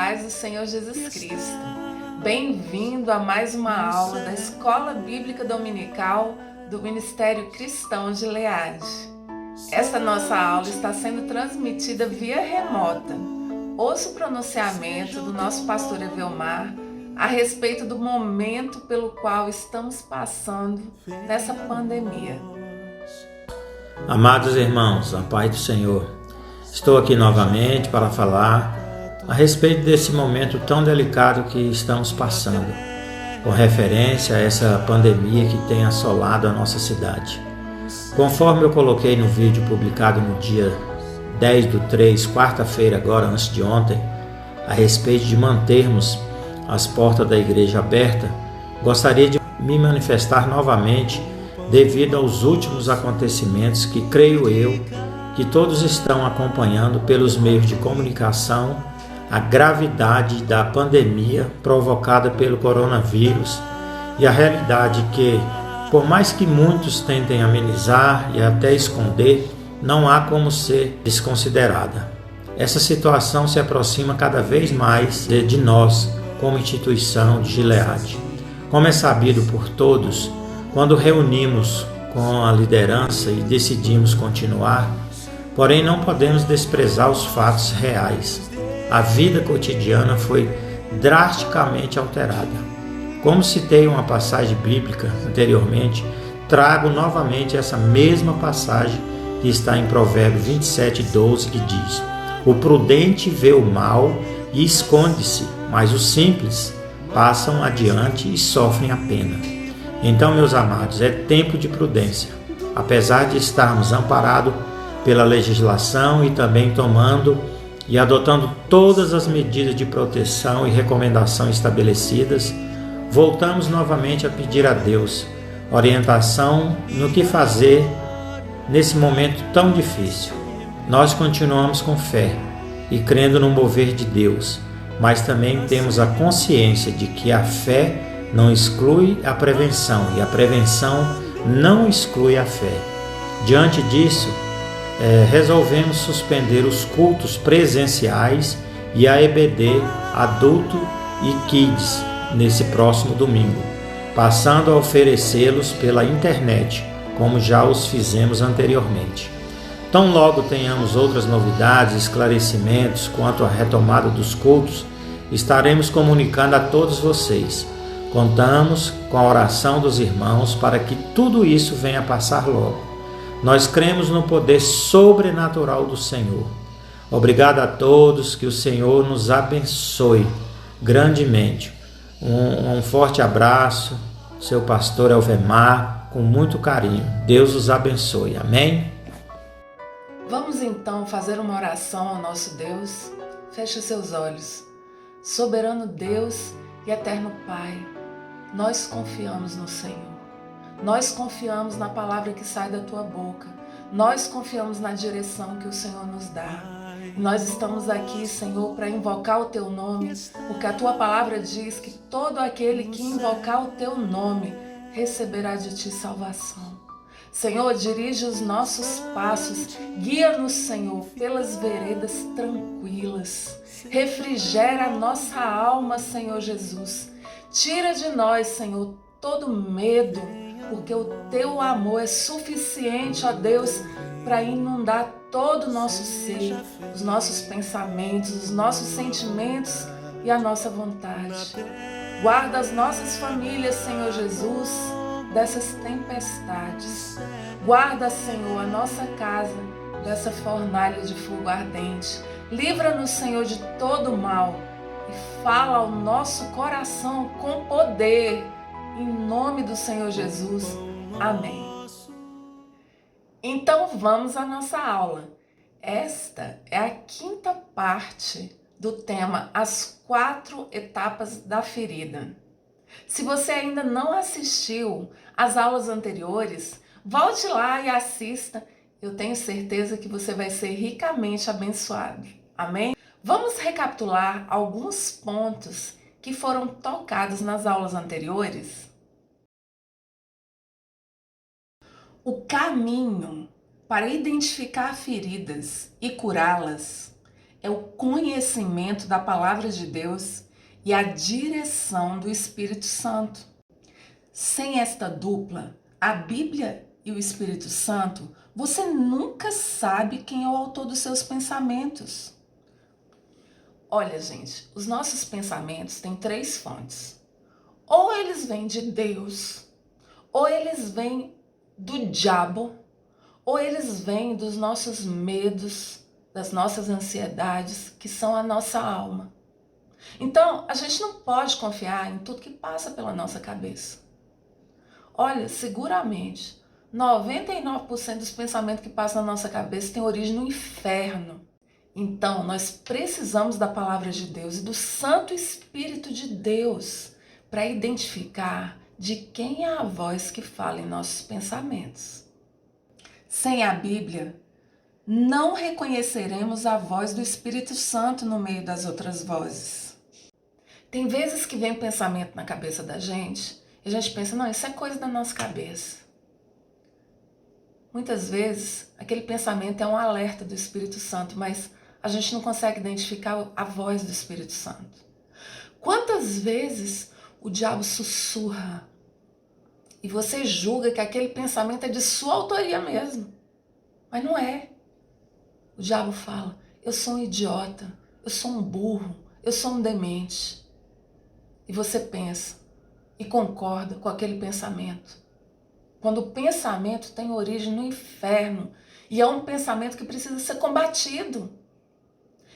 paz do Senhor Jesus Cristo. Bem-vindo a mais uma aula da Escola Bíblica Dominical do Ministério Cristão de Leade. Esta nossa aula está sendo transmitida via remota. Ouça o pronunciamento do nosso pastor Evelmar a respeito do momento pelo qual estamos passando nessa pandemia. Amados irmãos, a paz do Senhor. Estou aqui novamente para falar a respeito desse momento tão delicado que estamos passando, com referência a essa pandemia que tem assolado a nossa cidade. Conforme eu coloquei no vídeo publicado no dia 10/3, quarta-feira, agora antes de ontem, a respeito de mantermos as portas da igreja abertas, gostaria de me manifestar novamente devido aos últimos acontecimentos que creio eu que todos estão acompanhando pelos meios de comunicação, a gravidade da pandemia provocada pelo coronavírus e a realidade que, por mais que muitos tentem amenizar e até esconder, não há como ser desconsiderada. Essa situação se aproxima cada vez mais de nós, como instituição de Gileade. Como é sabido por todos, quando reunimos com a liderança e decidimos continuar, porém não podemos desprezar os fatos reais. A vida cotidiana foi drasticamente alterada. Como citei uma passagem bíblica anteriormente, trago novamente essa mesma passagem que está em Provérbios 27:12, que diz: "O prudente vê o mal e esconde-se, mas os simples passam adiante e sofrem a pena." Então, meus amados, é tempo de prudência. Apesar de estarmos amparados pela legislação e também tomando e adotando todas as medidas de proteção e recomendação estabelecidas, voltamos novamente a pedir a Deus orientação no que fazer nesse momento tão difícil. Nós continuamos com fé e crendo no mover de Deus, mas também temos a consciência de que a fé não exclui a prevenção e a prevenção não exclui a fé. Diante disso, resolvemos suspender os cultos presenciais e a EBD adulto e kids nesse próximo domingo, passando a oferecê-los pela internet, como já os fizemos anteriormente. Tão logo tenhamos outras novidades e esclarecimentos quanto à retomada dos cultos, estaremos comunicando a todos vocês. Contamos com a oração dos irmãos para que tudo isso venha passar logo. Nós cremos no poder sobrenatural do Senhor. Obrigado a todos, que o Senhor nos abençoe grandemente. Um forte abraço, seu pastor Elvemar, com muito carinho. Deus os abençoe. Amém? Vamos então fazer uma oração ao nosso Deus. Feche seus olhos. Soberano Deus e eterno Pai, nós confiamos no Senhor. Nós confiamos na palavra que sai da Tua boca. Nós confiamos na direção que o Senhor nos dá. Nós estamos aqui, Senhor, para invocar o Teu nome, porque a Tua palavra diz que todo aquele que invocar o Teu nome receberá de Ti salvação. Senhor, dirige os nossos passos, guia-nos, Senhor, pelas veredas tranquilas. Refrigera a nossa alma, Senhor Jesus. Tira de nós, Senhor, todo medo, porque o Teu amor é suficiente, ó Deus, para inundar todo o nosso ser, os nossos pensamentos, os nossos sentimentos e a nossa vontade. Guarda as nossas famílias, Senhor Jesus, dessas tempestades. Guarda, Senhor, a nossa casa dessa fornalha de fogo ardente. Livra-nos, Senhor, de todo o mal e fala ao nosso coração com poder, em nome do Senhor Jesus. Amém. Então vamos à nossa aula. Esta é a quinta parte do tema As 4 etapas da ferida. Se você ainda não assistiu às aulas anteriores, volte lá e assista. Eu tenho certeza que você vai ser ricamente abençoado. Amém? Vamos recapitular alguns pontos que foram tocados nas aulas anteriores? O caminho para identificar feridas e curá-las é o conhecimento da palavra de Deus e a direção do Espírito Santo. Sem esta dupla, a Bíblia e o Espírito Santo, você nunca sabe quem é o autor dos seus pensamentos. Olha, gente, os nossos pensamentos têm 3 fontes. Ou eles vêm de Deus, ou eles vêm do diabo, ou eles vêm dos nossos medos, das nossas ansiedades, que são a nossa alma. Então, a gente não pode confiar em tudo que passa pela nossa cabeça. Olha, seguramente, 99% dos pensamentos que passam na nossa cabeça têm origem no inferno. Então, nós precisamos da palavra de Deus e do Santo Espírito de Deus para identificar de quem é a voz que fala em nossos pensamentos. Sem a Bíblia, não reconheceremos a voz do Espírito Santo no meio das outras vozes. Tem vezes que vem pensamento na cabeça da gente e a gente pensa, não, isso é coisa da nossa cabeça. Muitas vezes, aquele pensamento é um alerta do Espírito Santo, mas a gente não consegue identificar a voz do Espírito Santo. Quantas vezes o diabo sussurra e você julga que aquele pensamento é de sua autoria mesmo, mas não é. O diabo fala, eu sou um idiota, eu sou um burro, eu sou um demente. E você pensa e concorda com aquele pensamento. Quando o pensamento tem origem no inferno e é um pensamento que precisa ser combatido.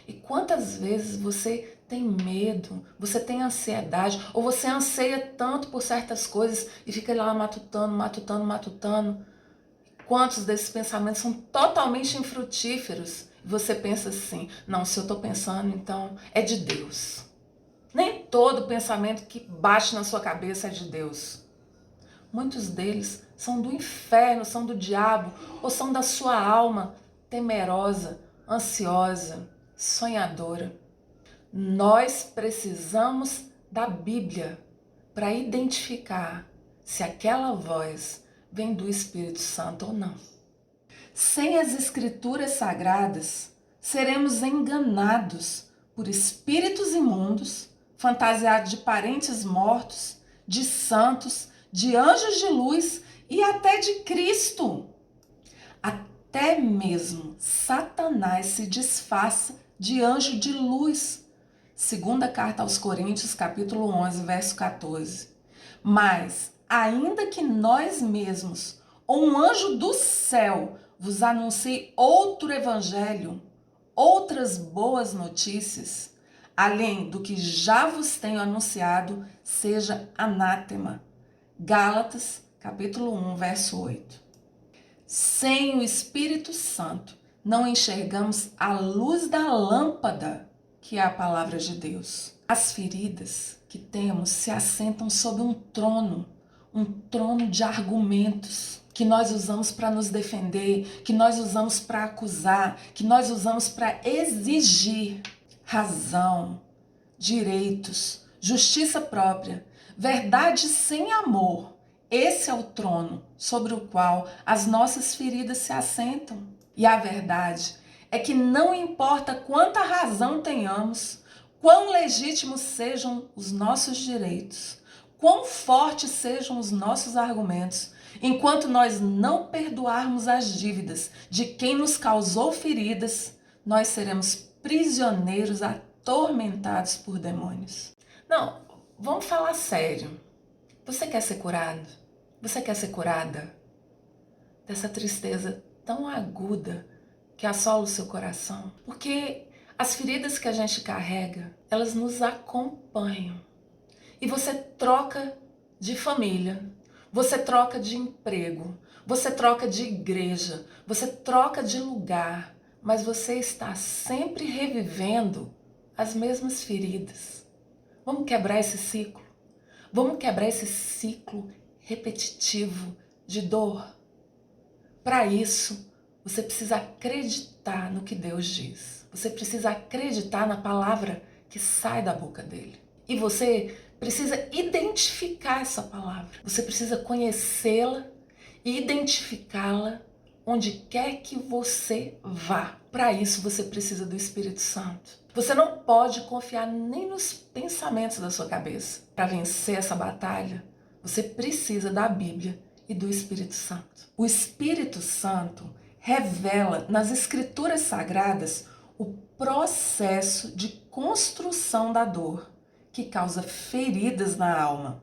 E quantas vezes você tem medo, você tem ansiedade, ou você anseia tanto por certas coisas e fica lá matutando. Quantos desses pensamentos são totalmente infrutíferos? Você pensa assim, não, se eu estou pensando, então é de Deus. Nem todo pensamento que bate na sua cabeça é de Deus. Muitos deles são do inferno, são do diabo, ou são da sua alma temerosa, ansiosa, sonhadora. Nós precisamos da Bíblia para identificar se aquela voz vem do Espírito Santo ou não. Sem as Escrituras Sagradas, seremos enganados por espíritos imundos, fantasiados de parentes mortos, de santos, de anjos de luz e até de Cristo. Até mesmo Satanás se disfarça de anjo de luz. Segunda carta aos Coríntios, capítulo 11, verso 14. Mas, ainda que nós mesmos, ou um anjo do céu, vos anuncie outro evangelho, outras boas notícias, além do que já vos tenho anunciado, seja anátema. Gálatas, capítulo 1, verso 8. Sem o Espírito Santo, não enxergamos a luz da lâmpada, que é a palavra de Deus. As feridas que temos se assentam sobre um trono de argumentos, que nós usamos para nos defender, que nós usamos para acusar, que nós usamos para exigir razão, direitos, justiça própria, verdade sem amor. Esse é o trono sobre o qual as nossas feridas se assentam. E a verdade é que não importa quanta razão tenhamos, quão legítimos sejam os nossos direitos, quão fortes sejam os nossos argumentos, enquanto nós não perdoarmos as dívidas de quem nos causou feridas, nós seremos prisioneiros atormentados por demônios. Não, vamos falar sério. Você quer ser curado? Você quer ser curada dessa tristeza tão aguda que assola o seu coração? Porque as feridas que a gente carrega, elas nos acompanham. E você troca de família, você troca de emprego, você troca de igreja, você troca de lugar, mas você está sempre revivendo as mesmas feridas. Vamos quebrar esse ciclo? Vamos quebrar esse ciclo repetitivo de dor? Para isso, você precisa acreditar no que Deus diz. Você precisa acreditar na palavra que sai da boca dele. E você precisa identificar essa palavra. Você precisa conhecê-la e identificá-la onde quer que você vá. Para isso você precisa do Espírito Santo. Você não pode confiar nem nos pensamentos da sua cabeça. Para vencer essa batalha, você precisa da Bíblia e do Espírito Santo. O Espírito Santo revela nas Escrituras Sagradas o processo de construção da dor, que causa feridas na alma.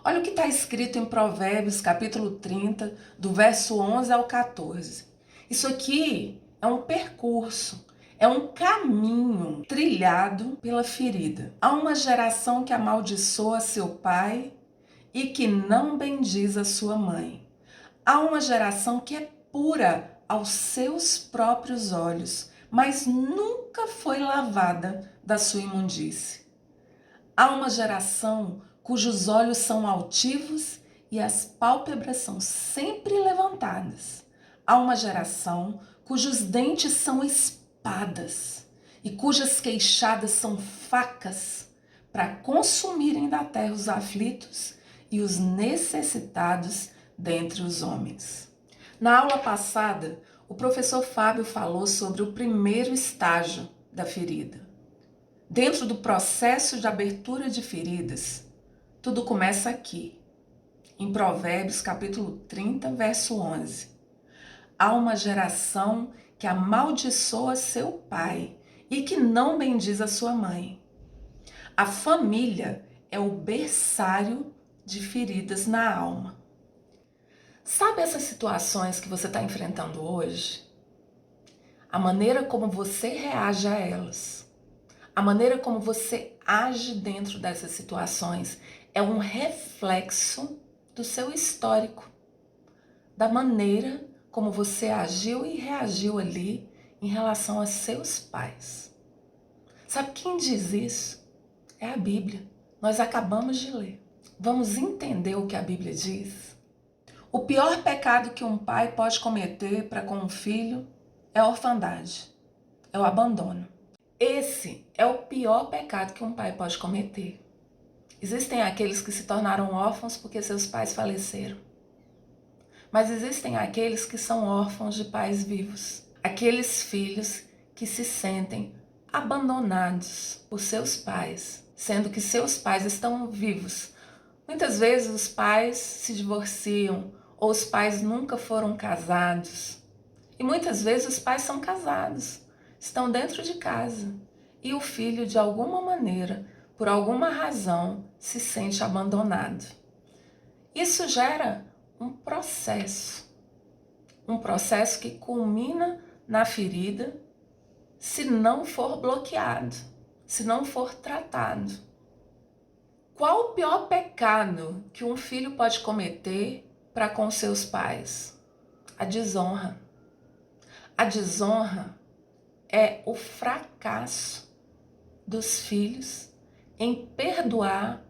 Olha o que está escrito em Provérbios, capítulo 30, do verso 11 ao 14. Isso aqui é um percurso, é um caminho trilhado pela ferida. Há uma geração que amaldiçoa seu pai e que não bendiz a sua mãe. Há uma geração que é pura aos seus próprios olhos, mas nunca foi lavada da sua imundície. Há uma geração cujos olhos são altivos e as pálpebras são sempre levantadas. Há uma geração cujos dentes são espadas e cujas queixadas são facas para consumirem da terra os aflitos e os necessitados dentre os homens. Na aula passada, o professor Fábio falou sobre o primeiro estágio da ferida. Dentro do processo de abertura de feridas, tudo começa aqui, em Provérbios capítulo 30, verso 11. Há uma geração que amaldiçoa seu pai e que não bendiz a sua mãe. A família é o berçário de feridas na alma. Sabe essas situações que você está enfrentando hoje? A maneira como você reage a elas, a maneira como você age dentro dessas situações é um reflexo do seu histórico, da maneira como você agiu e reagiu ali em relação a seus pais. Sabe quem diz isso? É a Bíblia. Nós acabamos de ler. Vamos entender o que a Bíblia diz? O pior pecado que um pai pode cometer para com um filho é a orfandade, é o abandono. Esse é o pior pecado que um pai pode cometer. Existem aqueles que se tornaram órfãos porque seus pais faleceram. Mas existem aqueles que são órfãos de pais vivos. Aqueles filhos que se sentem abandonados por seus pais, sendo que seus pais estão vivos. Muitas vezes os pais se divorciam ou os pais nunca foram casados. E muitas vezes os pais são casados, estão dentro de casa e o filho, de alguma maneira, por alguma razão, se sente abandonado. Isso gera um processo que culmina na ferida se não for bloqueado, se não for tratado. Qual o pior pecado que um filho pode cometer para com seus pais? A desonra. A desonra é o fracasso dos filhos em perdoar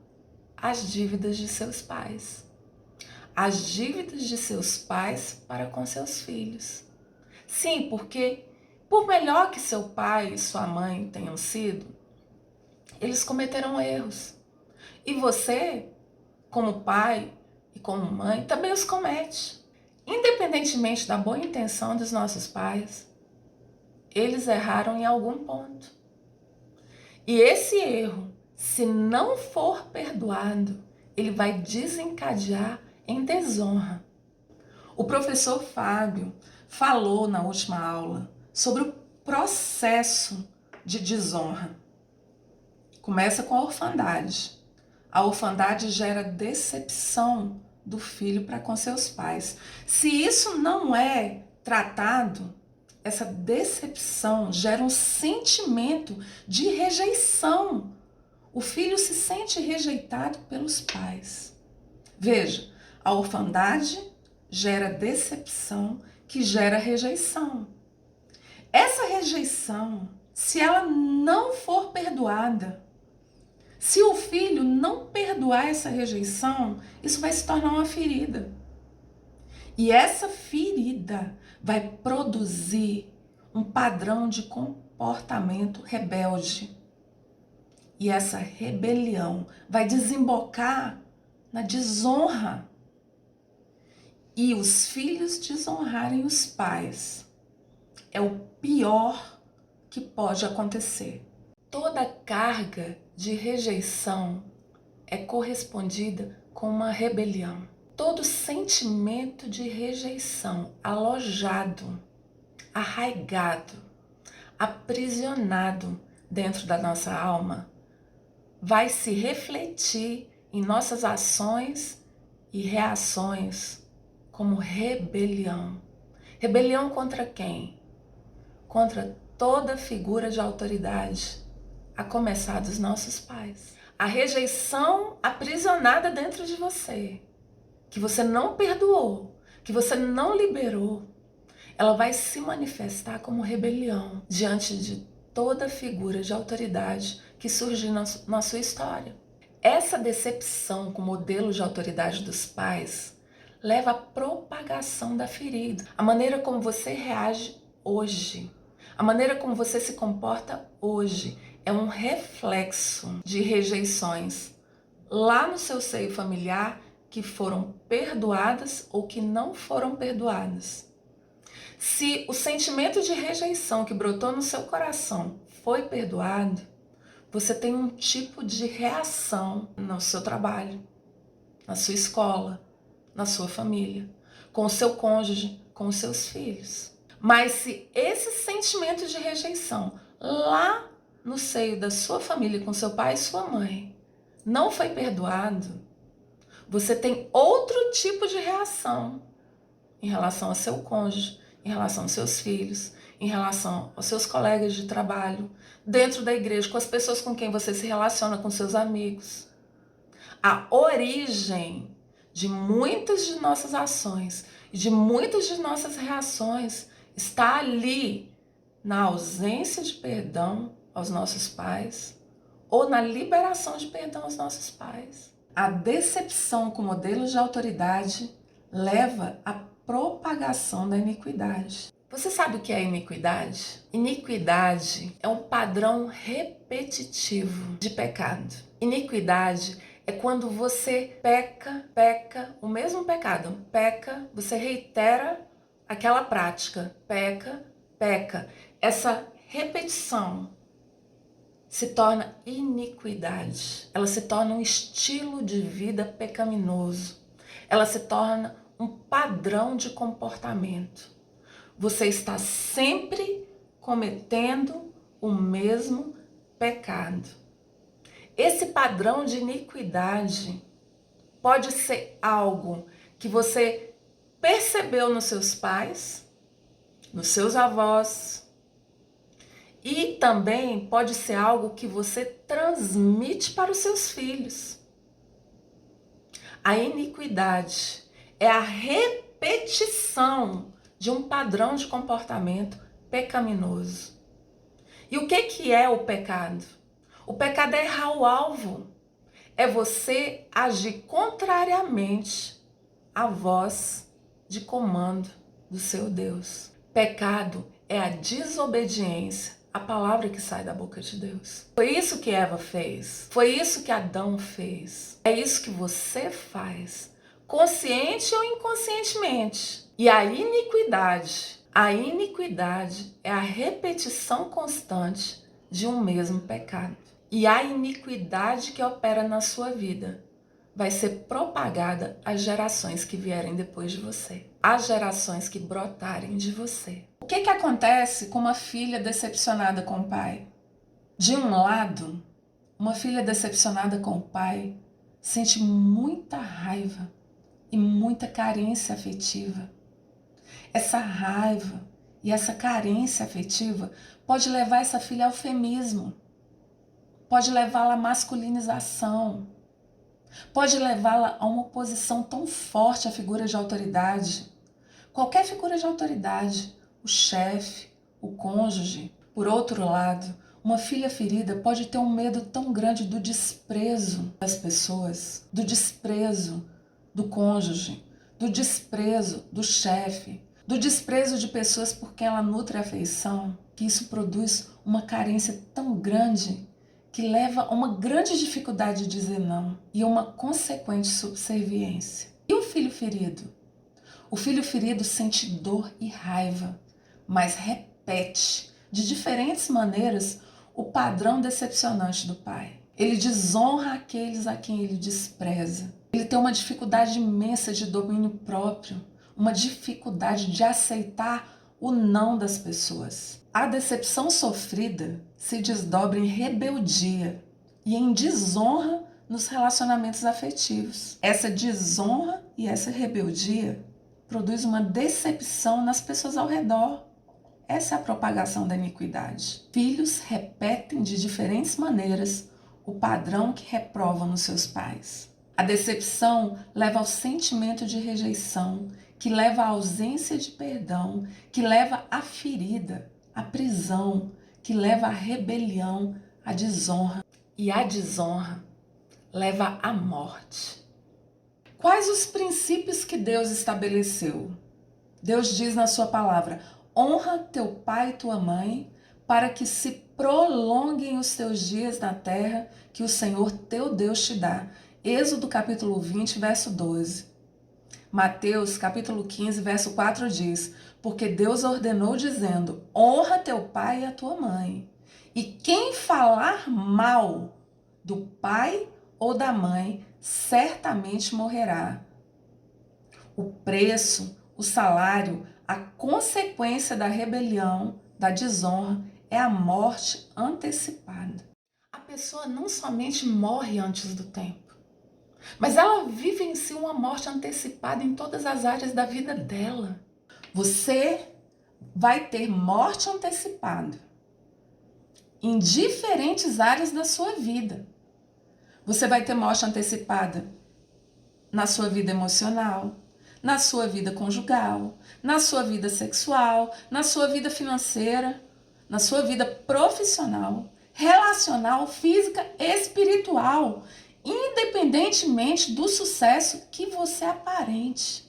as dívidas de seus pais. As dívidas de seus pais para com seus filhos. Sim, porque por melhor que seu pai e sua mãe tenham sido, eles cometeram erros. E você, como pai e como mãe, também os comete. Independentemente da boa intenção dos nossos pais, eles erraram em algum ponto. E esse erro, se não for perdoado, ele vai desencadear em desonra. O professor Fábio falou na última aula sobre o processo de desonra. Começa com a orfandade. A orfandade gera decepção do filho para com seus pais. Se isso não é tratado, essa decepção gera um sentimento de rejeição. O filho se sente rejeitado pelos pais. Veja, a orfandade gera decepção, que gera rejeição. Essa rejeição, se ela não for perdoada, se o filho não perdoar essa rejeição, isso vai se tornar uma ferida. E essa ferida vai produzir um padrão de comportamento rebelde. E essa rebelião vai desembocar na desonra. e os filhos desonrarem os pais. É o pior que pode acontecer. Toda carga de rejeição é correspondida com uma rebelião. Todo sentimento de rejeição alojado, arraigado, aprisionado dentro da nossa alma vai se refletir em nossas ações e reações como rebelião. Rebelião contra quem? Contra toda figura de autoridade, a começar dos nossos pais. A rejeição aprisionada dentro de você, que você não perdoou, que você não liberou, ela vai se manifestar como rebelião diante de toda figura de autoridade que surgiu na sua história. Essa decepção com o modelo de autoridade dos pais leva à propagação da ferida. A maneira como você reage hoje, a maneira como você se comporta hoje é um reflexo de rejeições lá no seu seio familiar que foram perdoadas ou que não foram perdoadas. Se o sentimento de rejeição que brotou no seu coração foi perdoado, você tem um tipo de reação no seu trabalho, na sua escola, na sua família, com o seu cônjuge, com os seus filhos. Mas se esse sentimento de rejeição lá no seio da sua família, com seu pai e sua mãe, não foi perdoado, você tem outro tipo de reação em relação ao seu cônjuge, em relação aos seus filhos, em relação aos seus colegas de trabalho, dentro da igreja, com as pessoas com quem você se relaciona, com seus amigos. A origem de muitas de nossas ações e de muitas de nossas reações está ali, na ausência de perdão aos nossos pais ou na liberação de perdão aos nossos pais. A decepção com modelos de autoridade leva à propagação da iniquidade. Você sabe o que é iniquidade? Iniquidade é um padrão repetitivo de pecado. Iniquidade é quando você peca, o mesmo pecado, peca, você reitera aquela prática, peca. Essa repetição se torna iniquidade. Ela se torna um estilo de vida pecaminoso. Ela se torna um padrão de comportamento. Você está sempre cometendo o mesmo pecado. Esse padrão de iniquidade pode ser algo que você percebeu nos seus pais, nos seus avós, e também pode ser algo que você transmite para os seus filhos. A iniquidade é a repetição de um padrão de comportamento pecaminoso. E o que é o pecado? O pecado é errar o alvo. É você agir contrariamente à voz de comando do seu Deus. Pecado é a desobediência à palavra que sai da boca de Deus. Foi isso que Eva fez. Foi isso que Adão fez. É isso que você faz, consciente ou inconscientemente. E a iniquidade é a repetição constante de um mesmo pecado. E a iniquidade que opera na sua vida vai ser propagada às gerações que vierem depois de você, às gerações que brotarem de você. O que acontece com uma filha decepcionada com o pai? De um lado, uma filha decepcionada com o pai sente muita raiva e muita carência afetiva. Essa raiva e essa carência afetiva pode levar essa filha ao eufemismo, pode levá-la à masculinização, pode levá-la a uma oposição tão forte à figura de autoridade. Qualquer figura de autoridade, o chefe, o cônjuge. Por outro lado, uma filha ferida pode ter um medo tão grande do desprezo das pessoas, do desprezo do cônjuge, do desprezo do chefe, do desprezo de pessoas por quem ela nutre afeição, que isso produz uma carência tão grande que leva a uma grande dificuldade de dizer não e a uma consequente subserviência. E o filho ferido? O filho ferido sente dor e raiva, mas repete de diferentes maneiras o padrão decepcionante do pai. Ele desonra aqueles a quem ele despreza. Ele tem uma dificuldade imensa de domínio próprio, uma dificuldade de aceitar o não das pessoas. A decepção sofrida se desdobra em rebeldia e em desonra nos relacionamentos afetivos. Essa desonra e essa rebeldia produz uma decepção nas pessoas ao redor. Essa é a propagação da iniquidade. Filhos repetem de diferentes maneiras o padrão que reprovam nos seus pais. A decepção leva ao sentimento de rejeição, que leva à ausência de perdão, que leva à ferida, à prisão, que leva à rebelião, à desonra. E a desonra leva à morte. Quais os princípios que Deus estabeleceu? Deus diz na sua palavra: honra teu pai e tua mãe, para que se prolonguem os teus dias na terra que o Senhor teu Deus te dá. Êxodo capítulo 20, verso 12. Mateus capítulo 15, verso 4 diz: porque Deus ordenou dizendo: honra teu pai e a tua mãe. E quem falar mal do pai ou da mãe, certamente morrerá. O preço, o salário, a consequência da rebelião, da desonra, é a morte antecipada. A pessoa não somente morre antes do tempo, mas ela vivencia uma morte antecipada em todas as áreas da vida dela. Você vai ter morte antecipada em diferentes áreas da sua vida. Você vai ter morte antecipada na sua vida emocional, na sua vida conjugal, na sua vida sexual, na sua vida financeira, na sua vida profissional, relacional, física, espiritual, independentemente do sucesso que você aparente.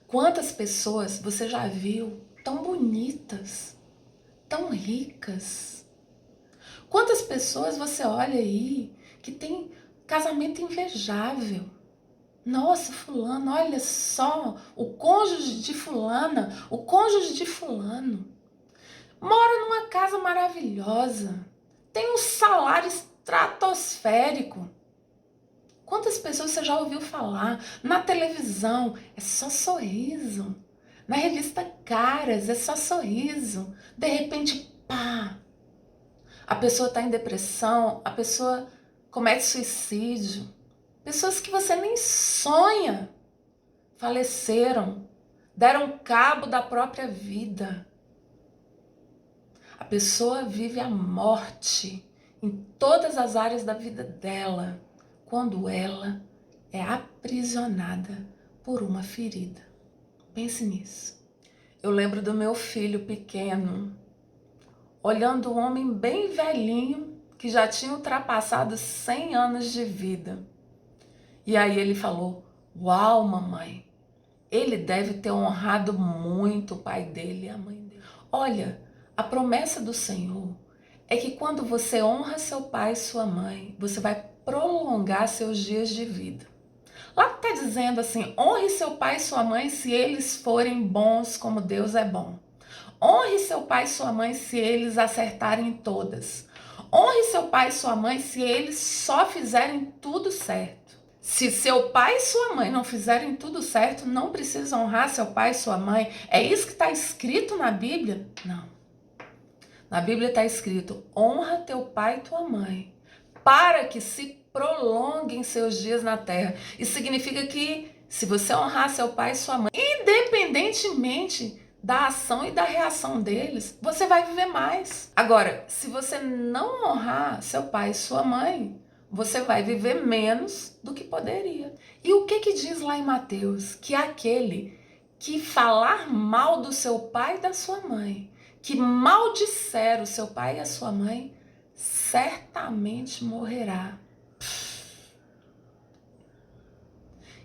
Quantas pessoas você já viu tão bonitas, tão ricas? Quantas pessoas você olha aí que tem casamento invejável? Nossa, fulano, olha só, o cônjuge de fulana, o cônjuge de fulano mora numa casa maravilhosa, tem um salário estratosférico. Quantas pessoas você já ouviu falar? Na televisão, é só sorriso. Na revista Caras, é só sorriso. De repente, pá! A pessoa está em depressão, a pessoa comete suicídio. Pessoas que você nem sonha faleceram, deram cabo da própria vida. A pessoa vive a morte em todas as áreas da vida dela, quando ela é aprisionada por uma ferida. Pense nisso. Eu lembro do meu filho pequeno, olhando um homem bem velhinho, que já tinha ultrapassado 100 anos de vida. E aí ele falou: uau, mamãe, ele deve ter honrado muito o pai dele e a mãe dele. Olha, a promessa do Senhor é que quando você honra seu pai e sua mãe, você vai prolongar seus dias de vida. Lá está dizendo assim: honre seu pai e sua mãe se eles forem bons como Deus é bom. Honre seu pai e sua mãe se eles acertarem todas. Honre seu pai e sua mãe se eles só fizerem tudo certo. Se seu pai e sua mãe não fizerem tudo certo, não precisa honrar seu pai e sua mãe. É isso que está escrito na Bíblia? Não. Na Bíblia está escrito: honra teu pai e tua mãe, para que se prolonguem seus dias na terra. Isso significa que se você honrar seu pai e sua mãe, independentemente da ação e da reação deles, você vai viver mais. Agora, se você não honrar seu pai e sua mãe, você vai viver menos do que poderia. E o que diz lá em Mateus? Que aquele que falar mal do seu pai e da sua mãe, que maldisser o seu pai e a sua mãe, certamente morrerá.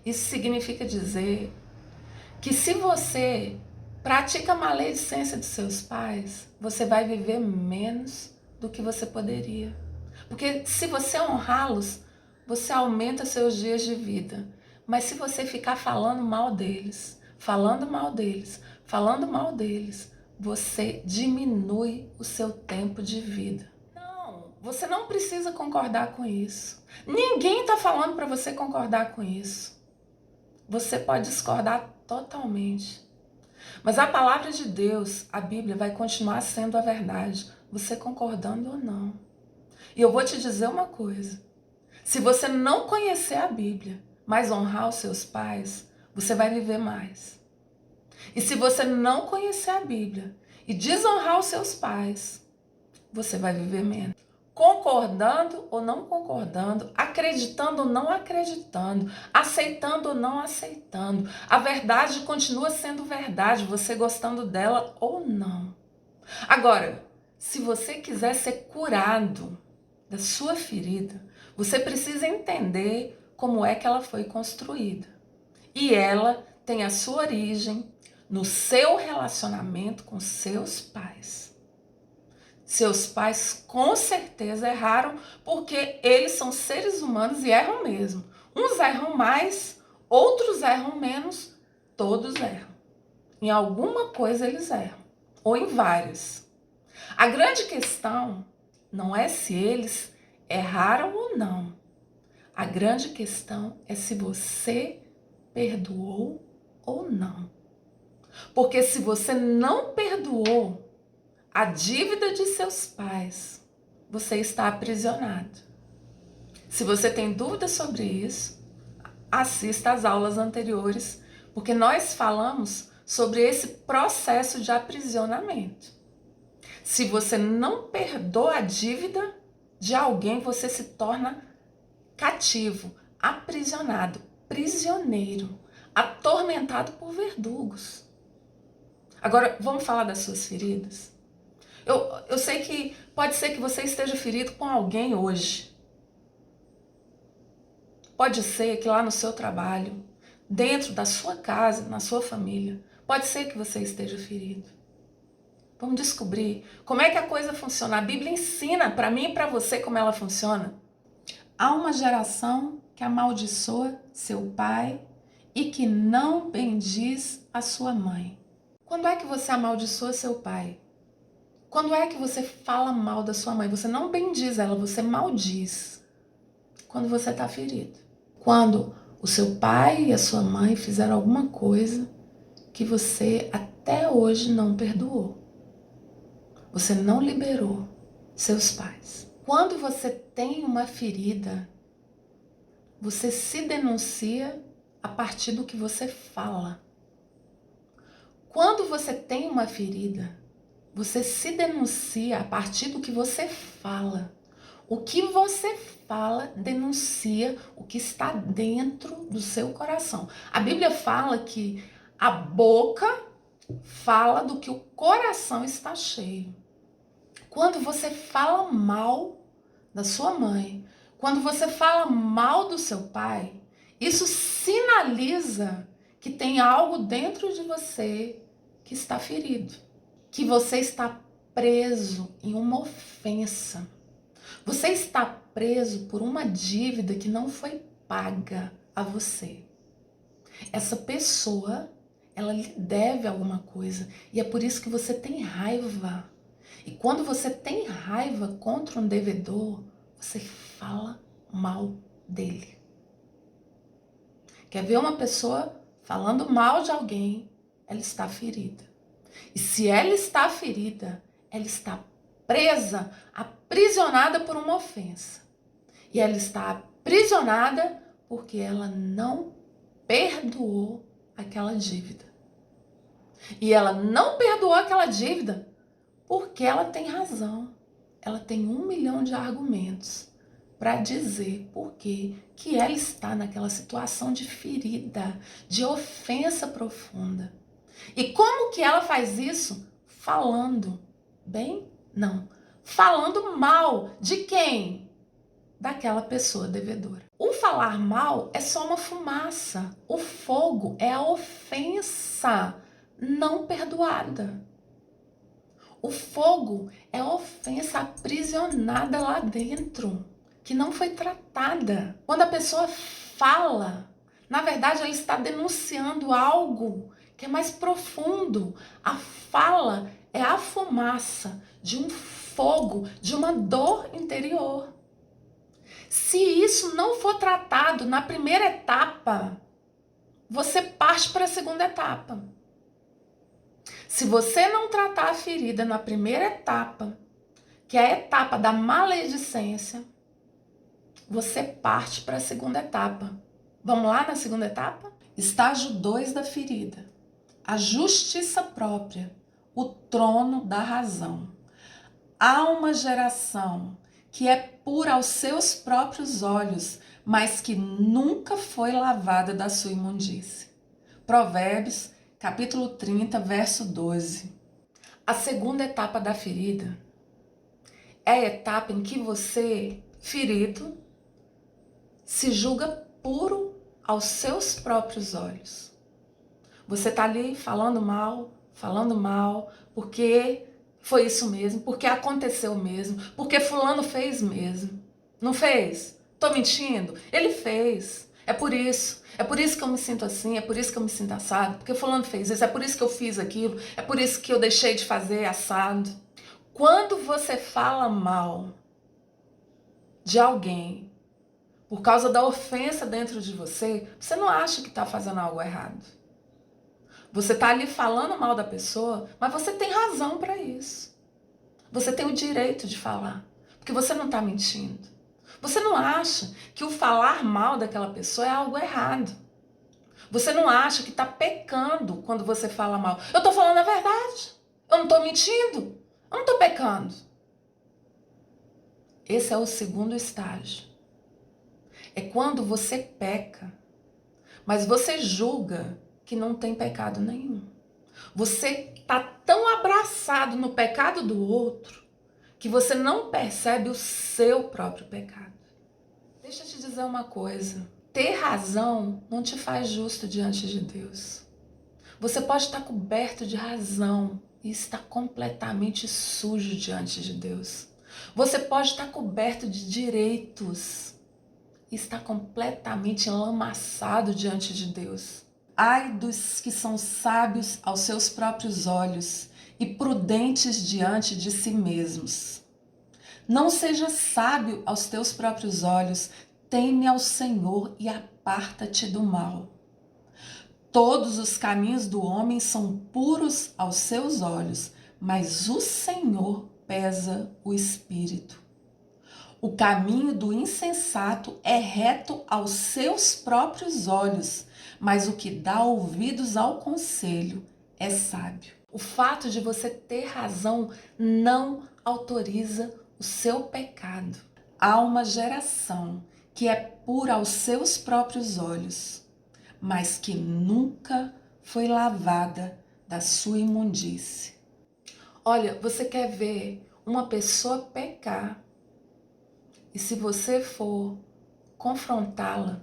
Isso significa dizer que se você pratica a maledicência de seus pais, você vai viver menos do que você poderia. Porque se você honrá-los, você aumenta seus dias de vida. Mas se você ficar falando mal deles, falando mal deles, você diminui o seu tempo de vida. Não, você não precisa concordar com isso. Ninguém está falando para você concordar com isso. Você pode discordar totalmente. Mas a palavra de Deus, a Bíblia, vai continuar sendo a verdade, você concordando ou não. E eu vou te dizer uma coisa. Se você não conhecer a Bíblia, mas honrar os seus pais, você vai viver mais. E se você não conhecer a Bíblia e desonrar os seus pais, você vai viver menos. Concordando ou não concordando, acreditando ou não acreditando, aceitando ou não aceitando, a verdade continua sendo verdade, você gostando dela ou não. Agora, se você quiser ser curado da sua ferida, você precisa entender como é que ela foi construída. E ela tem a sua origem no seu relacionamento com seus pais. Seus pais com certeza erraram, porque eles são seres humanos e erram mesmo. Uns erram mais, outros erram menos, todos erram. Em alguma coisa eles erram, ou em várias. A grande questão não é se eles erraram ou não. A grande questão é se você perdoou ou não. Porque se você não perdoou a dívida de seus pais, você está aprisionado. Se você tem dúvidas sobre isso, assista às aulas anteriores, porque nós falamos sobre esse processo de aprisionamento. Se você não perdoa a dívida de alguém, você se torna cativo, aprisionado, prisioneiro, atormentado por verdugos. Agora, vamos falar das suas feridas? Eu sei que pode ser que você esteja ferido com alguém hoje. Pode ser que lá no seu trabalho, dentro da sua casa, na sua família, pode ser que você esteja ferido. Vamos descobrir como é que a coisa funciona. A Bíblia ensina para mim e para você como ela funciona. Há uma geração que amaldiçoa seu pai e que não bendiz a sua mãe. Quando é que você amaldiçoa seu pai? Quando é que você fala mal da sua mãe? Você não bendiz ela, você maldiz. Quando você está ferido. Quando o seu pai e a sua mãe fizeram alguma coisa que você até hoje não perdoou. Você não liberou seus pais. Quando você tem uma ferida, você se denuncia a partir do que você fala. Quando você tem uma ferida, você se denuncia a partir do que você fala. O que você fala denuncia o que está dentro do seu coração. A Bíblia fala que a boca fala do que o coração está cheio. Quando você fala mal da sua mãe, quando você fala mal do seu pai, isso sinaliza que tem algo dentro de você que está ferido, que você está preso em uma ofensa. Você está preso por uma dívida que não foi paga a você. Essa pessoa, ela lhe deve alguma coisa e é por isso que você tem raiva. E quando você tem raiva contra um devedor, você fala mal dele. Quer ver uma pessoa falando mal de alguém? Ela está ferida. E se ela está ferida, ela está presa, aprisionada por uma ofensa. E ela está aprisionada porque ela não perdoou aquela dívida. E ela não perdoou aquela dívida porque ela tem razão. Ela tem 1 milhão de argumentos para dizer por que ela está naquela situação de ferida, de ofensa profunda. E como que ela faz isso? Falando bem? Não. Falando mal de quem? Daquela pessoa devedora. O falar mal é só uma fumaça. O fogo é a ofensa não perdoada. O fogo é a ofensa aprisionada lá dentro, que não foi tratada. Quando a pessoa fala, na verdade ela está denunciando algo que é mais profundo. A fala é a fumaça de um fogo, de uma dor interior. Se isso não for tratado na primeira etapa, você parte para a segunda etapa. Se você não tratar a ferida na primeira etapa, que é a etapa da maledicência, você parte para a segunda etapa. Vamos lá na segunda etapa? Estágio 2 da ferida. A justiça própria, o trono da razão. Há uma geração que é pura aos seus próprios olhos, mas que nunca foi lavada da sua imundície. Provérbios, capítulo 30, verso 12. A segunda etapa da ferida é a etapa em que você, ferido, se julga puro aos seus próprios olhos. Você está ali falando mal, porque foi isso mesmo, porque aconteceu mesmo, porque fulano fez mesmo. Não fez? Tô mentindo? Ele fez. É por isso que eu me sinto assim, é por isso que eu me sinto assado, porque fulano fez isso, é por isso que eu fiz aquilo, é por isso que eu deixei de fazer assado. Quando você fala mal de alguém por causa da ofensa dentro de você, você não acha que está fazendo algo errado. Você está ali falando mal da pessoa, mas você tem razão para isso. Você tem o direito de falar, porque você não está mentindo. Você não acha que o falar mal daquela pessoa é algo errado. Você não acha que está pecando quando você fala mal. Eu estou falando a verdade. Eu não estou mentindo. Eu não estou pecando. Esse é o segundo estágio. É quando você peca, mas você julga que não tem pecado nenhum. Você está tão abraçado no pecado do outro que você não percebe o seu próprio pecado. Deixa eu te dizer uma coisa. Ter razão não te faz justo diante de Deus. Você pode estar coberto de razão e estar completamente sujo diante de Deus. Você pode estar coberto de direitos e estar completamente enlamaçado diante de Deus. Ai dos que são sábios aos seus próprios olhos e prudentes diante de si mesmos. Não seja sábio aos teus próprios olhos, teme ao Senhor e aparta-te do mal. Todos os caminhos do homem são puros aos seus olhos, mas o Senhor pesa o espírito. O caminho do insensato é reto aos seus próprios olhos, mas o que dá ouvidos ao conselho é sábio. O fato de você ter razão não autoriza o seu pecado. Há uma geração que é pura aos seus próprios olhos, mas que nunca foi lavada da sua imundície. Olha, você quer ver uma pessoa pecar, e se você for confrontá-la,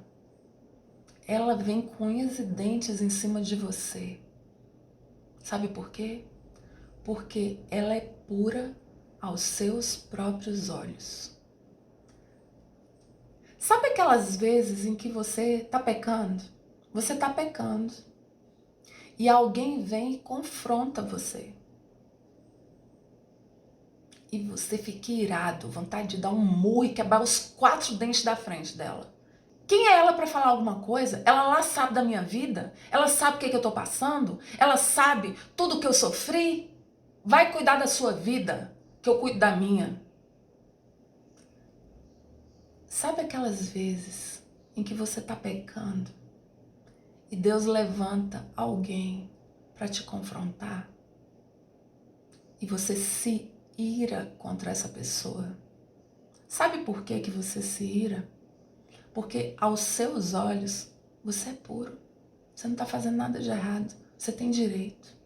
ela vem com unhas e dentes em cima de você. Sabe por quê? Porque ela é pura aos seus próprios olhos. Sabe aquelas vezes em que você está pecando? Você está pecando. E alguém vem e confronta você. E você fica irado, vontade de dar um murro e quebrar os 4 dentes da frente dela. Quem é ela para falar alguma coisa? Ela lá sabe da minha vida? Ela sabe o que eu estou passando? Ela sabe tudo o que eu sofri? Vai cuidar da sua vida, que eu cuido da minha. Sabe aquelas vezes em que você está pecando e Deus levanta alguém para te confrontar e você se ira contra essa pessoa? Sabe por que que você se ira? Porque aos seus olhos você é puro. Você não está fazendo nada de errado. Você tem direito.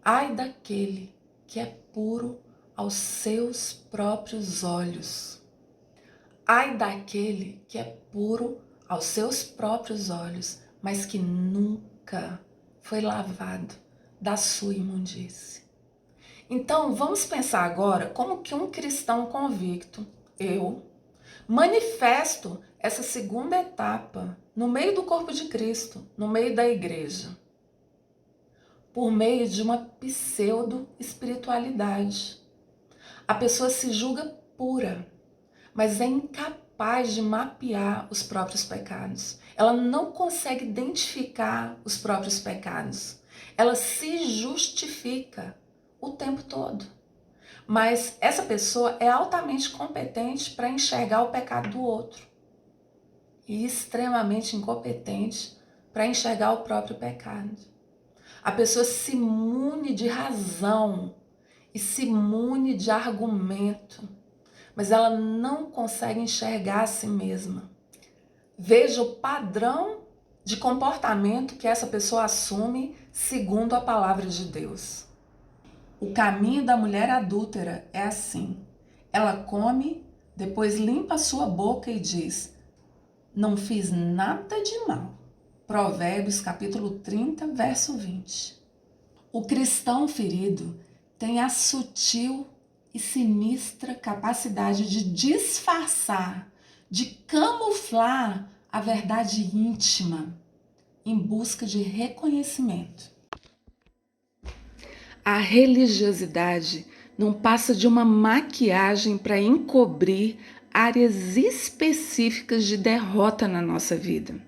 Ai daquele que é puro aos seus próprios olhos. Ai daquele que é puro aos seus próprios olhos, mas que nunca foi lavado da sua imundície. Então, vamos pensar agora como que um cristão convicto, eu, manifesto essa segunda etapa no meio do corpo de Cristo, no meio da igreja, por meio de uma pseudo-espiritualidade. A pessoa se julga pura, mas é incapaz de mapear os próprios pecados. Ela não consegue identificar os próprios pecados. Ela se justifica o tempo todo. Mas essa pessoa é altamente competente para enxergar o pecado do outro e extremamente incompetente para enxergar o próprio pecado. A pessoa se mune de razão e se mune de argumento, mas ela não consegue enxergar a si mesma. Veja o padrão de comportamento que essa pessoa assume segundo a palavra de Deus. O caminho da mulher adúltera é assim. Ela come, depois limpa a sua boca e diz: não fiz nada de mal. Provérbios capítulo 30, verso 20. O cristão ferido tem a sutil e sinistra capacidade de disfarçar, de camuflar a verdade íntima em busca de reconhecimento. A religiosidade não passa de uma maquiagem para encobrir áreas específicas de derrota na nossa vida.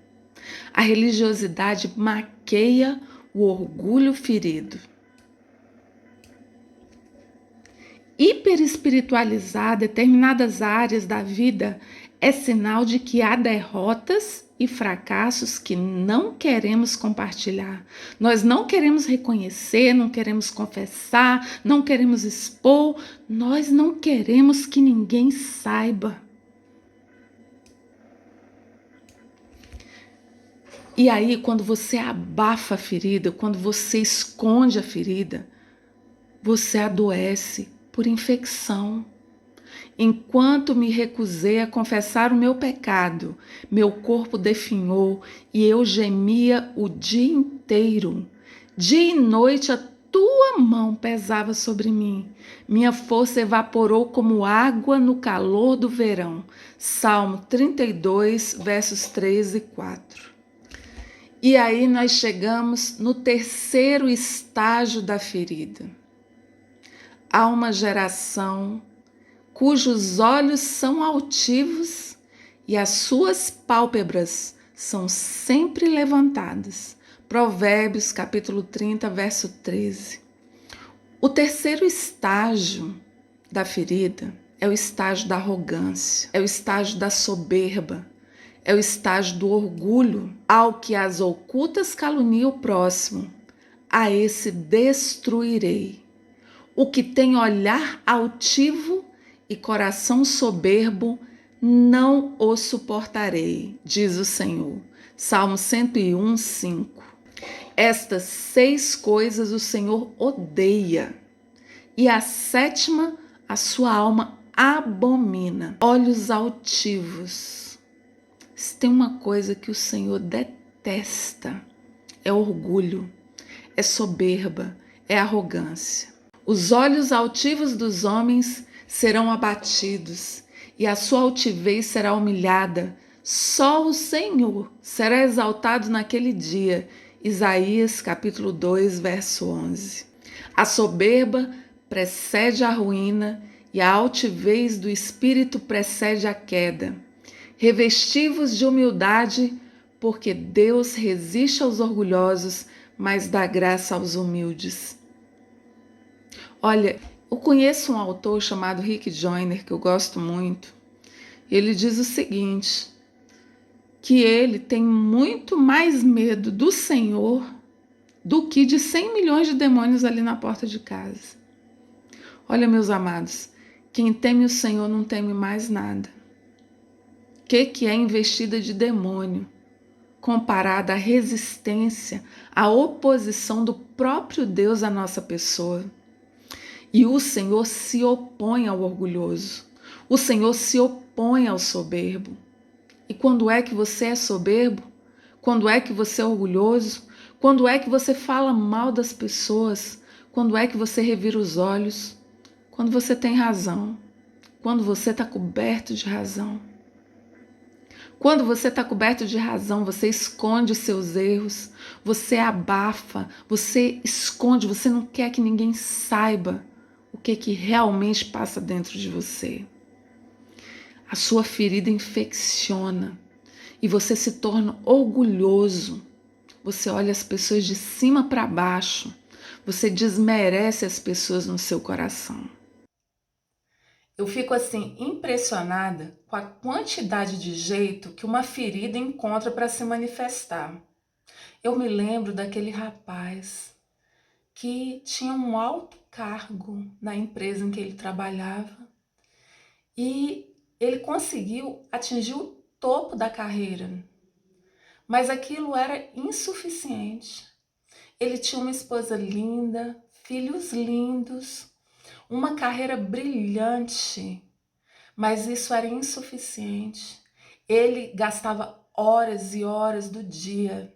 A religiosidade maqueia o orgulho ferido. Hiperespiritualizar determinadas áreas da vida é sinal de que há derrotas e fracassos que não queremos compartilhar. Nós não queremos reconhecer, não queremos confessar, não queremos expor, nós não queremos que ninguém saiba. E aí, quando você abafa a ferida, quando você esconde a ferida, você adoece por infecção. Enquanto me recusei a confessar o meu pecado, meu corpo definhou e eu gemia o dia inteiro. Dia e noite a tua mão pesava sobre mim. Minha força evaporou como água no calor do verão. Salmo 32, versos 3 e 4. E aí nós chegamos no terceiro estágio da ferida. Há uma geração cujos olhos são altivos e as suas pálpebras são sempre levantadas. Provérbios, capítulo 30, verso 13. O terceiro estágio da ferida é o estágio da arrogância, é o estágio da soberba, é o estágio do orgulho. Ao que as ocultas calunia o próximo, a esse destruirei. O que tem olhar altivo e coração soberbo, não o suportarei, diz o Senhor. Salmo 101, 5. Estas 6 coisas o Senhor odeia, e a 7ª a sua alma abomina. Olhos altivos. Se tem uma coisa que o Senhor detesta, é orgulho, é soberba, é arrogância. Os olhos altivos dos homens serão abatidos, e a sua altivez será humilhada. Só o Senhor será exaltado naquele dia. Isaías capítulo 2, verso 11. A soberba precede a ruína, e a altivez do espírito precede a queda. Revesti-vos de humildade, porque Deus resiste aos orgulhosos, mas dá graça aos humildes. Olha, eu conheço um autor chamado Rick Joyner, que eu gosto muito. Ele diz o seguinte, que ele tem muito mais medo do Senhor do que de 100 milhões de demônios ali na porta de casa. Olha, meus amados, quem teme o Senhor não teme mais nada. O que é investida de demônio comparada à resistência, à oposição do próprio Deus à nossa pessoa? E o Senhor se opõe ao orgulhoso. O Senhor se opõe ao soberbo. E quando é que você é soberbo? Quando é que você é orgulhoso? Quando é que você fala mal das pessoas? Quando é que você revira os olhos? Quando você tem razão. Quando você está coberto de razão. Quando você está coberto de razão, você esconde os seus erros, você abafa, você esconde, você não quer que ninguém saiba o que realmente passa dentro de você. A sua ferida infecciona e você se torna orgulhoso. Você olha as pessoas de cima para baixo, você desmerece as pessoas no seu coração. Eu fico assim impressionada com a quantidade de jeito que uma ferida encontra para se manifestar. Eu me lembro daquele rapaz que tinha um alto cargo na empresa em que ele trabalhava e ele conseguiu atingir o topo da carreira, mas aquilo era insuficiente. Ele tinha uma esposa linda, filhos lindos, uma carreira brilhante, mas isso era insuficiente. Ele gastava horas e horas do dia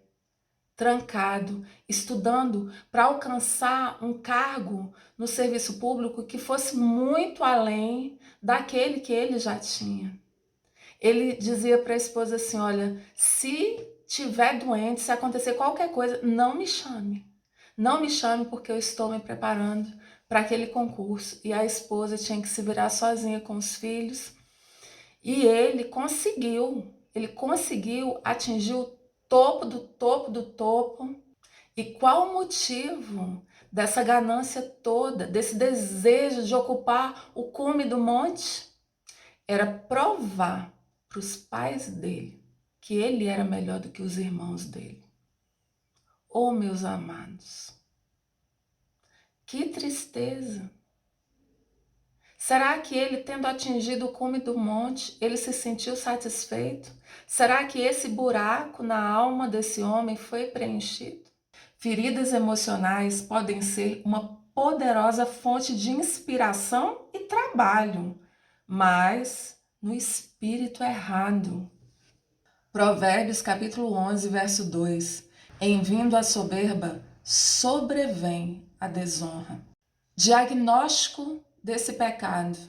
trancado, estudando para alcançar um cargo no serviço público que fosse muito além daquele que ele já tinha. Ele dizia para a esposa assim: olha, se tiver doente, se acontecer qualquer coisa, não me chame. Não me chame porque eu estou me preparando para aquele concurso. E a esposa tinha que se virar sozinha com os filhos. E ele conseguiu atingir o topo do topo do topo. E qual o motivo dessa ganância toda, desse desejo de ocupar o cume do monte? Era provar para os pais dele que ele era melhor do que os irmãos dele. Oh, meus amados, que tristeza! Será que ele, tendo atingido o cume do monte, ele se sentiu satisfeito? Será que esse buraco na alma desse homem foi preenchido? Feridas emocionais podem ser uma poderosa fonte de inspiração e trabalho, mas no espírito errado. Provérbios capítulo 11, verso 2. Em vindo a soberba, sobrevém a desonra. Diagnóstico desse pecado: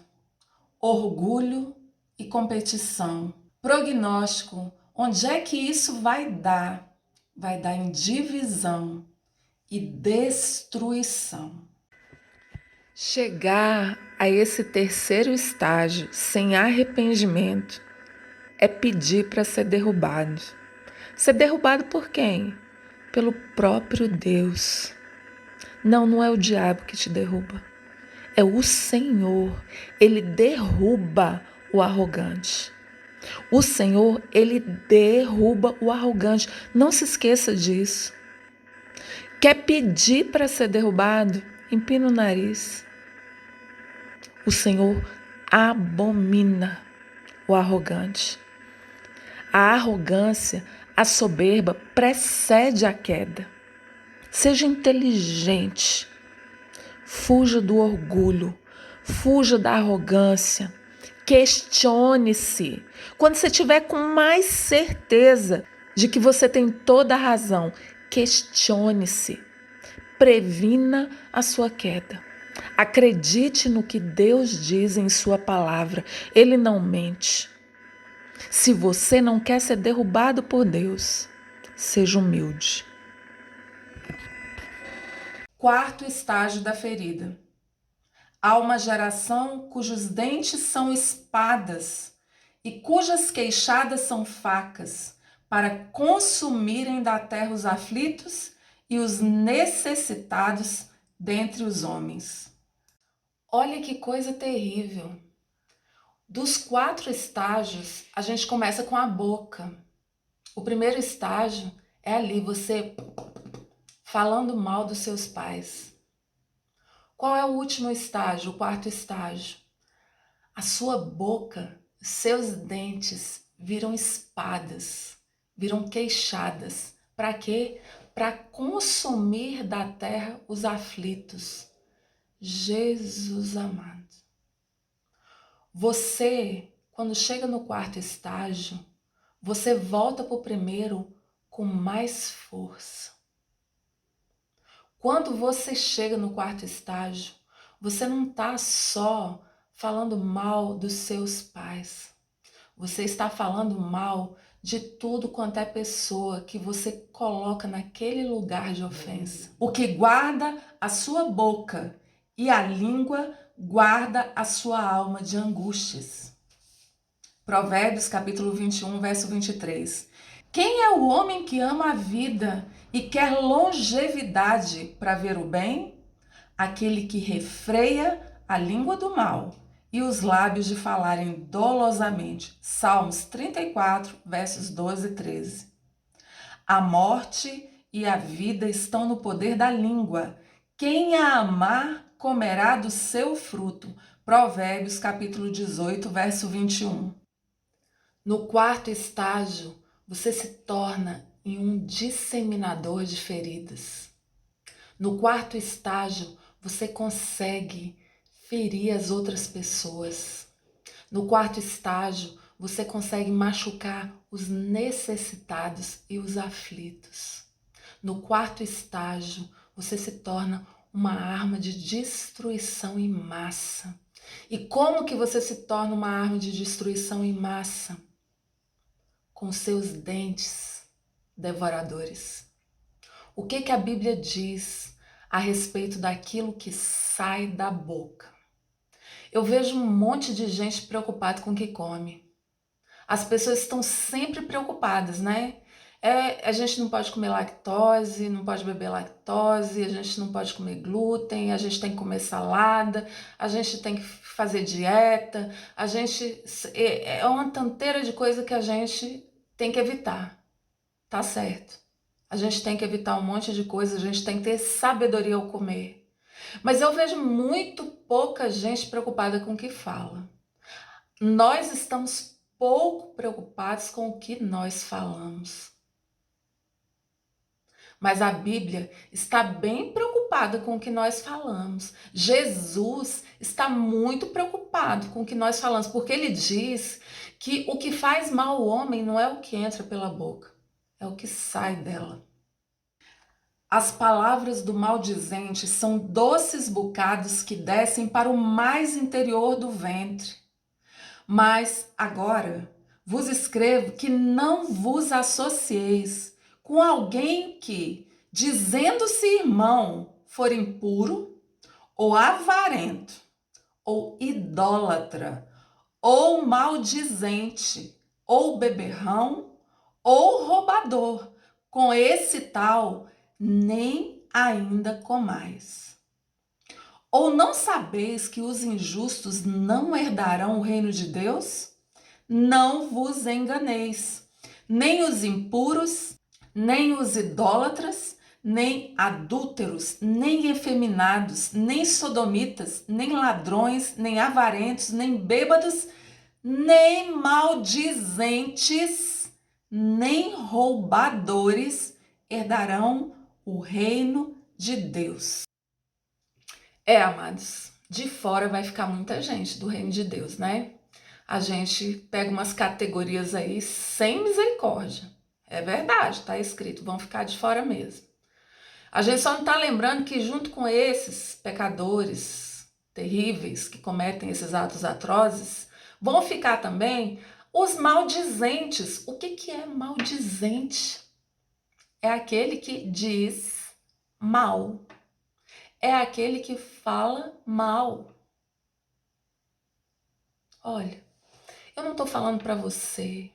orgulho e competição. Prognóstico: onde é que isso vai dar? Vai dar em divisão e destruição. Chegar a esse terceiro estágio sem arrependimento é pedir para ser derrubado. Ser derrubado por quem? Pelo próprio Deus. Não, não é o diabo que te derruba. É o Senhor. Ele derruba o arrogante. O Senhor, ele derruba o arrogante. Não se esqueça disso. Quer pedir para ser derrubado? Empina o nariz. O Senhor abomina o arrogante. A arrogância, a soberba precede a queda. Seja inteligente. Fuja do orgulho. Fuja da arrogância. Questione-se. Quando você tiver com mais certeza de que você tem toda a razão, questione-se. Previna a sua queda. Acredite no que Deus diz em sua palavra. Ele não mente. Se você não quer ser derrubado por Deus, seja humilde. Quarto estágio da ferida. Há uma geração cujos dentes são espadas e cujas queixadas são facas, para consumirem da terra os aflitos e os necessitados dentre os homens. Olha que coisa terrível. Dos 4 estágios, a gente começa com a boca. O primeiro estágio é ali, você falando mal dos seus pais. Qual é o último estágio, o 4º estágio? A sua boca, seus dentes viram espadas, viram queixadas. Para quê? Para consumir da terra os aflitos. Jesus amado. Você, quando chega no 4º estágio, você volta para o primeiro com mais força. Quando você chega no 4º estágio, você não está só falando mal dos seus pais. Você está falando mal de tudo quanto é pessoa que você coloca naquele lugar de ofensa. O que guarda a sua boca e a língua guarda a sua alma de angústias. Provérbios capítulo 21, verso 23. Quem é o homem que ama a vida e quer longevidade para ver o bem? Aquele que refreia a língua do mal e os lábios de falarem dolosamente. Salmos 34, versos 12 e 13. A morte e a vida estão no poder da língua. Quem a amar comerá do seu fruto. Provérbios capítulo 18, verso 21. No quarto estágio, você se torna em um disseminador de feridas. No quarto estágio, você consegue ferir as outras pessoas. No quarto estágio, você consegue machucar os necessitados e os aflitos. No quarto estágio, você se torna uma arma de destruição em massa. E como que você se torna uma arma de destruição em massa? Com seus dentes devoradores. O que a Bíblia diz a respeito daquilo que sai da boca? Eu vejo um monte de gente preocupada com o que come. As pessoas estão sempre preocupadas, né? A gente não pode comer lactose, não pode beber lactose, a gente não pode comer glúten, a gente tem que comer salada, a gente tem que fazer dieta, é uma tanteira de coisa que a gente tem que evitar, tá certo? A gente tem que evitar um monte de coisa, a gente tem que ter sabedoria ao comer. Mas eu vejo muito pouca gente preocupada com o que fala. Nós estamos pouco preocupados com o que nós falamos. Mas a Bíblia está bem preocupada com o que nós falamos. Jesus está muito preocupado com o que nós falamos, porque ele diz que o que faz mal ao homem não é o que entra pela boca, é o que sai dela. As palavras do maldizente são doces bocados que descem para o mais interior do ventre. Mas agora vos escrevo que não vos associeis com alguém que, dizendo-se irmão, for impuro, ou avarento, ou idólatra, ou maldizente, ou beberrão, ou roubador. Com esse tal, nem ainda comais. Ou não sabeis que os injustos não herdarão o reino de Deus? Não vos enganeis, nem os impuros, nem os idólatras, nem adúlteros, nem efeminados, nem sodomitas, nem ladrões, nem avarentos, nem bêbados, nem maldizentes, nem roubadores herdarão o reino de Deus. Amados, de fora vai ficar muita gente do reino de Deus, né? A gente pega umas categorias aí sem misericórdia. É verdade, tá escrito, vão ficar de fora mesmo. A gente só não tá lembrando que junto com esses pecadores terríveis que cometem esses atos atrozes, vão ficar também os maldizentes. O que é maldizente? É aquele que diz mal. É aquele que fala mal. Olha, eu não estou falando para você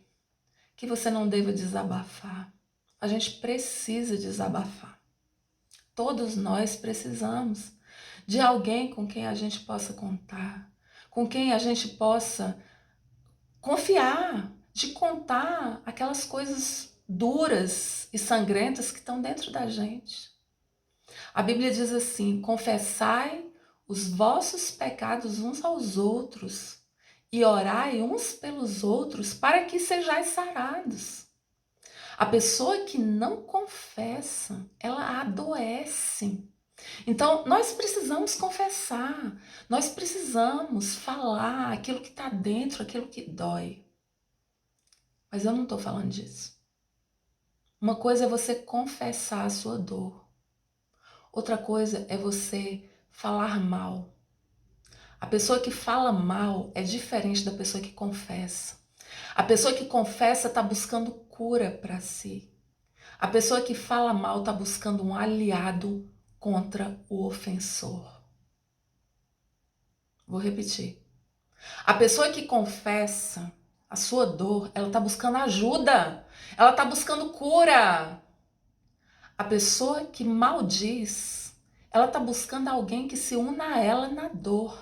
que você não deva desabafar. A gente precisa desabafar. Todos nós precisamos de alguém com quem a gente possa contar, com quem a gente possa confiar, de contar aquelas coisas duras e sangrentas que estão dentro da gente. A Bíblia diz assim: confessai os vossos pecados uns aos outros e orai uns pelos outros para que sejais sarados. A pessoa que não confessa, ela adoece. Então, nós precisamos confessar, nós precisamos falar aquilo que está dentro, aquilo que dói. Mas eu não estou falando disso. Uma coisa é você confessar a sua dor. Outra coisa é você falar mal. A pessoa que fala mal é diferente da pessoa que confessa. A pessoa que confessa está buscando cura para si. A pessoa que fala mal está buscando um aliado contra o ofensor. Vou repetir. A pessoa que confessa a sua dor, ela está buscando ajuda. Ela está buscando cura. A pessoa que maldiz, ela está buscando alguém que se una a ela na dor.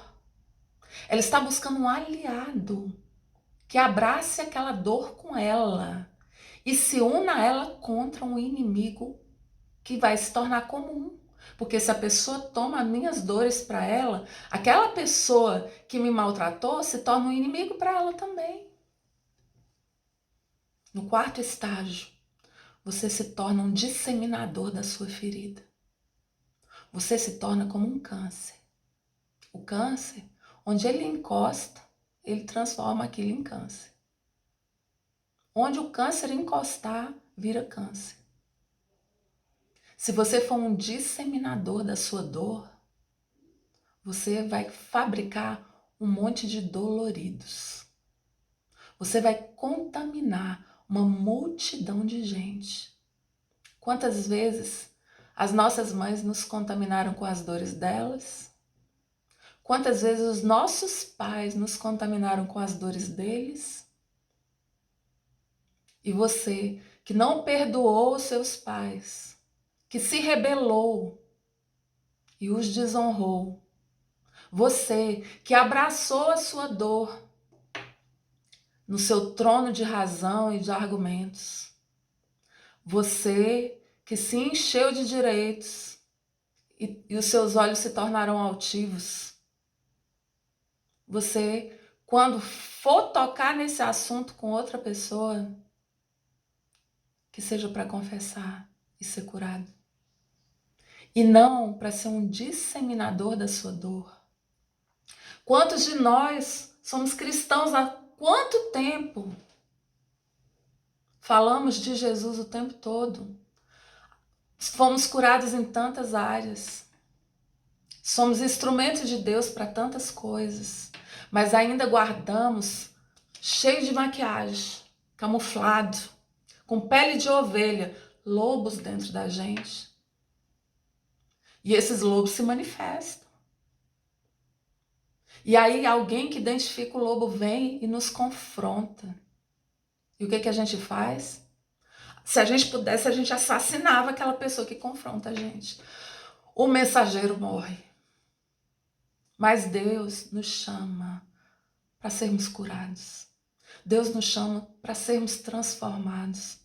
Ela está buscando um aliado que abrace aquela dor com ela e se una a ela contra um inimigo que vai se tornar comum. Porque se a pessoa toma minhas dores para ela, aquela pessoa que me maltratou se torna um inimigo para ela também. No quarto estágio, você se torna um disseminador da sua ferida. Você se torna como um câncer. O câncer, onde ele encosta, ele transforma aquilo em câncer. Onde o câncer encostar, vira câncer. Se você for um disseminador da sua dor, você vai fabricar um monte de doloridos. Você vai contaminar uma multidão de gente. Quantas vezes as nossas mães nos contaminaram com as dores delas? Quantas vezes os nossos pais nos contaminaram com as dores deles? E você que não perdoou os seus pais, que se rebelou e os desonrou, você que abraçou a sua dor no seu trono de razão e de argumentos, você que se encheu de direitos e os seus olhos se tornaram altivos, você, quando for tocar nesse assunto com outra pessoa, que seja para confessar e ser curado. E não para ser um disseminador da sua dor. Quantos de nós somos cristãos há quanto tempo? Falamos de Jesus o tempo todo. Fomos curados em tantas áreas. Somos instrumentos de Deus para tantas coisas. Mas ainda guardamos cheio de maquiagem, camuflado, com pele de ovelha, lobos dentro da gente. E esses lobos se manifestam. E aí alguém que identifica o lobo vem e nos confronta. E o que a gente faz? Se a gente pudesse, a gente assassinava aquela pessoa que confronta a gente. O mensageiro morre. Mas Deus nos chama para sermos curados. Deus nos chama para sermos transformados.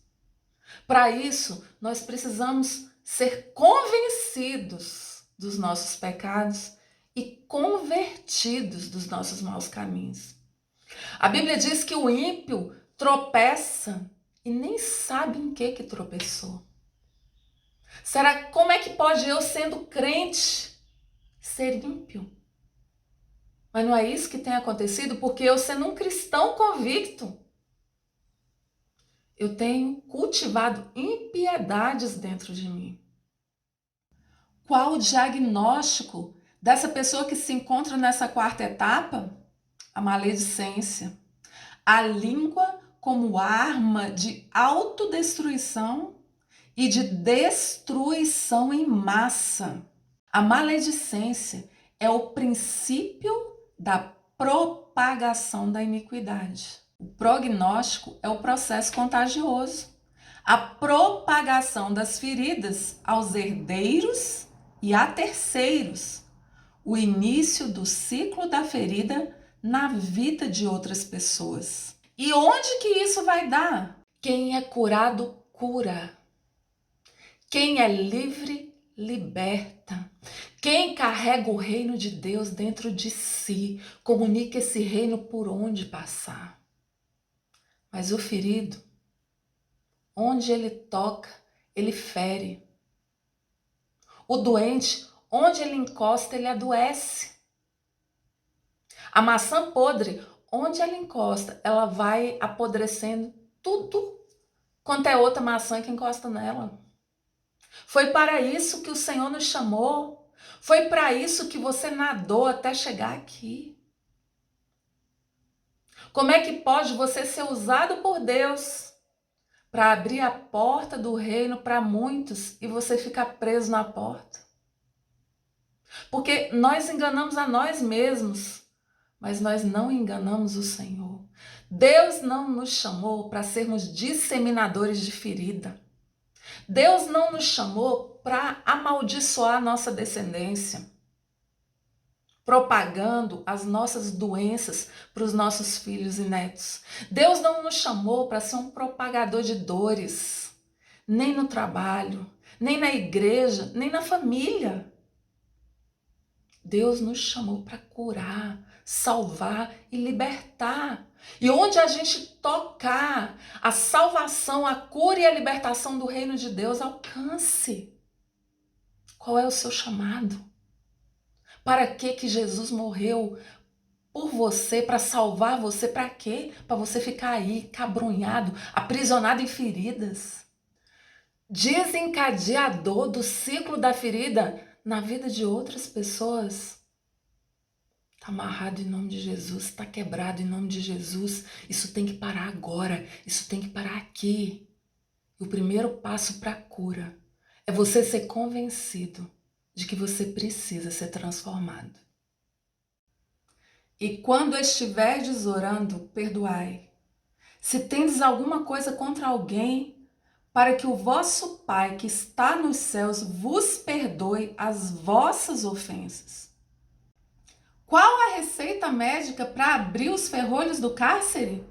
Para isso, nós precisamos ser convencidos dos nossos pecados e convertidos dos nossos maus caminhos. A Bíblia diz que o ímpio tropeça e nem sabe em que tropeçou. Como é que pode eu, sendo crente, ser ímpio? Mas não é isso que tem acontecido, porque eu, sendo um cristão convicto, eu tenho cultivado impiedades dentro de mim. Qual o diagnóstico dessa pessoa que se encontra nessa quarta etapa? A maledicência. A língua como arma de autodestruição e de destruição em massa. A maledicência é o princípio da propagação da iniquidade. O prognóstico é o processo contagioso. A propagação das feridas aos herdeiros e a terceiros. O início do ciclo da ferida na vida de outras pessoas. E onde que isso vai dar? Quem é curado, cura. Quem é livre, liberta. Quem carrega o reino de Deus dentro de si, comunica esse reino por onde passar. Mas o ferido, onde ele toca, ele fere. O doente, onde ele encosta, ele adoece. A maçã podre, onde ela encosta, ela vai apodrecendo tudo quanto é outra maçã que encosta nela. Foi para isso que o Senhor nos chamou. Foi para isso que você nadou até chegar aqui. Como é que pode você ser usado por Deus para abrir a porta do reino para muitos e você ficar preso na porta? Porque nós enganamos a nós mesmos, mas nós não enganamos o Senhor. Deus não nos chamou para sermos disseminadores de ferida. Deus não nos chamou para amaldiçoar a nossa descendência, propagando as nossas doenças para os nossos filhos e netos. Deus não nos chamou para ser um propagador de dores, nem no trabalho, nem na igreja, nem na família. Deus nos chamou para curar, salvar e libertar. E onde a gente tocar, a salvação, a cura e a libertação do reino de Deus alcance. Qual é o seu chamado? Para que Jesus morreu por você, para salvar você? Para quê? Para você ficar aí, cabrunhado, aprisionado em feridas. Desencadeador do ciclo da ferida na vida de outras pessoas. Está amarrado em nome de Jesus, está quebrado em nome de Jesus. Isso tem que parar agora, isso tem que parar aqui. E o primeiro passo para a cura é você ser convencido de que você precisa ser transformado. E quando estiverdes orando, perdoai. Se tendes alguma coisa contra alguém, para que o vosso Pai que está nos céus vos perdoe as vossas ofensas. Qual a receita médica para abrir os ferrolhos do cárcere?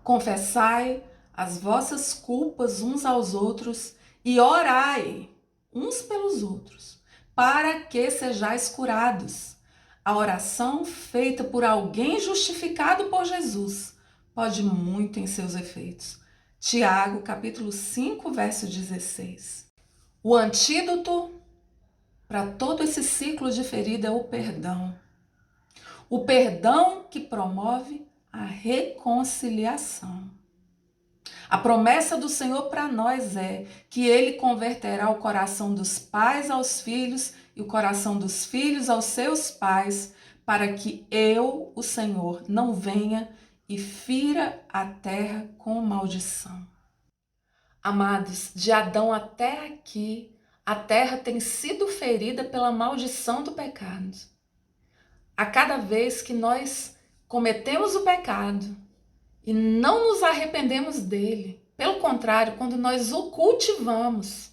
Confessai as vossas culpas uns aos outros e orai uns pelos outros, para que sejais curados. A oração feita por alguém justificado por Jesus pode muito em seus efeitos. Tiago, capítulo 5, verso 16. O antídoto para todo esse ciclo de ferida é o perdão. O perdão que promove a reconciliação. A promessa do Senhor para nós é que Ele converterá o coração dos pais aos filhos e o coração dos filhos aos seus pais, para que eu, o Senhor, não venha e fira a terra com maldição. Amados, de Adão até aqui, a terra tem sido ferida pela maldição do pecado. A cada vez que nós cometemos o pecado e não nos arrependemos dele, pelo contrário, quando nós o cultivamos,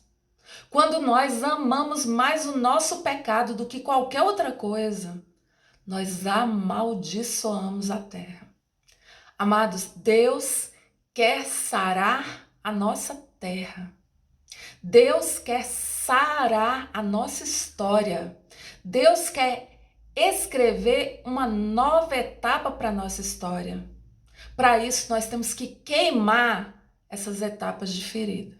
quando nós amamos mais o nosso pecado do que qualquer outra coisa, nós amaldiçoamos a terra. Amados, Deus quer sarar a nossa terra. Deus quer sarar a nossa história. Deus quer escrever uma nova etapa para a nossa história. Para isso, nós temos que queimar essas etapas de ferida.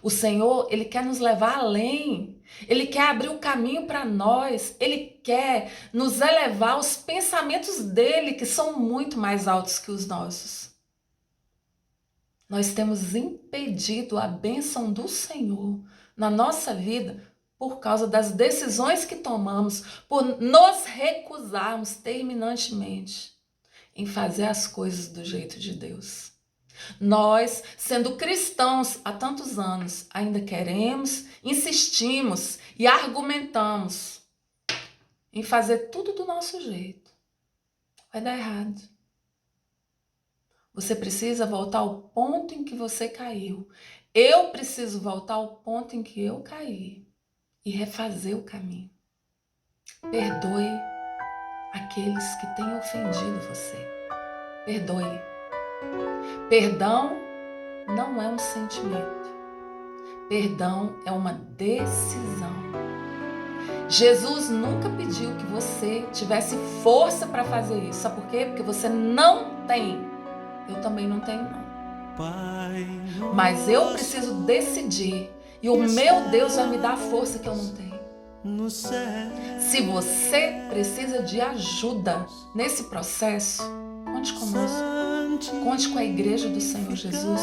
O Senhor, Ele quer nos levar além. Ele quer abrir o caminho para nós. Ele quer nos elevar aos pensamentos dEle, que são muito mais altos que os nossos. Nós temos impedido a bênção do Senhor na nossa vida por causa das decisões que tomamos, por nos recusarmos terminantemente em fazer as coisas do jeito de Deus. Nós, sendo cristãos há tantos anos, ainda queremos, insistimos e argumentamos em fazer tudo do nosso jeito. Vai dar errado. Você precisa voltar ao ponto em que você caiu. Eu preciso voltar ao ponto em que eu caí e refazer o caminho. Perdoe aqueles que têm ofendido você. Perdoe. Perdão não é um sentimento. Perdão é uma decisão. Jesus nunca pediu que você tivesse força para fazer isso. Sabe por quê? Porque você não tem. Eu também não tenho, não. Mas eu preciso decidir. E o meu Deus vai me dar a força que eu não tenho. Se você precisa de ajuda nesse processo, conte conosco. Conte com a Igreja do Senhor Jesus.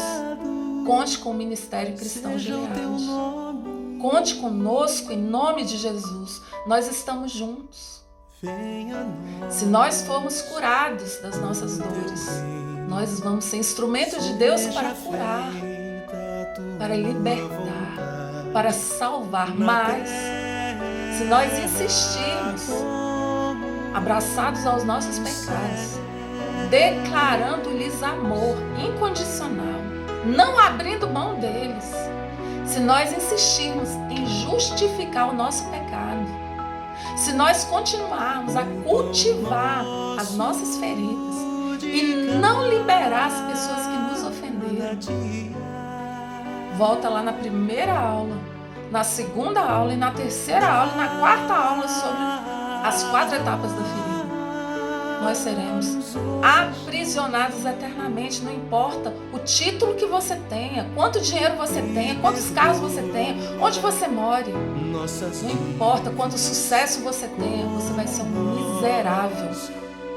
Conte com o Ministério Cristão Gileade. Conte conosco em nome de Jesus. Nós estamos juntos. Se nós formos curados das nossas dores, nós vamos ser instrumentos de Deus para curar, para libertar, para salvar. Mas, se nós insistirmos, abraçados aos nossos pecados, declarando-lhes amor incondicional, não abrindo mão deles, se nós insistirmos em justificar o nosso pecado, se nós continuarmos a cultivar as nossas feridas e não liberar as pessoas que nos ofenderam, volta lá na primeira aula, na segunda aula e na terceira aula e na quarta aula sobre as 4 etapas da ferida. Nós seremos aprisionados eternamente. Não importa o título que você tenha, quanto dinheiro você tenha, quantos carros você tenha, onde você more. Não importa quanto sucesso você tenha, você vai ser um miserável,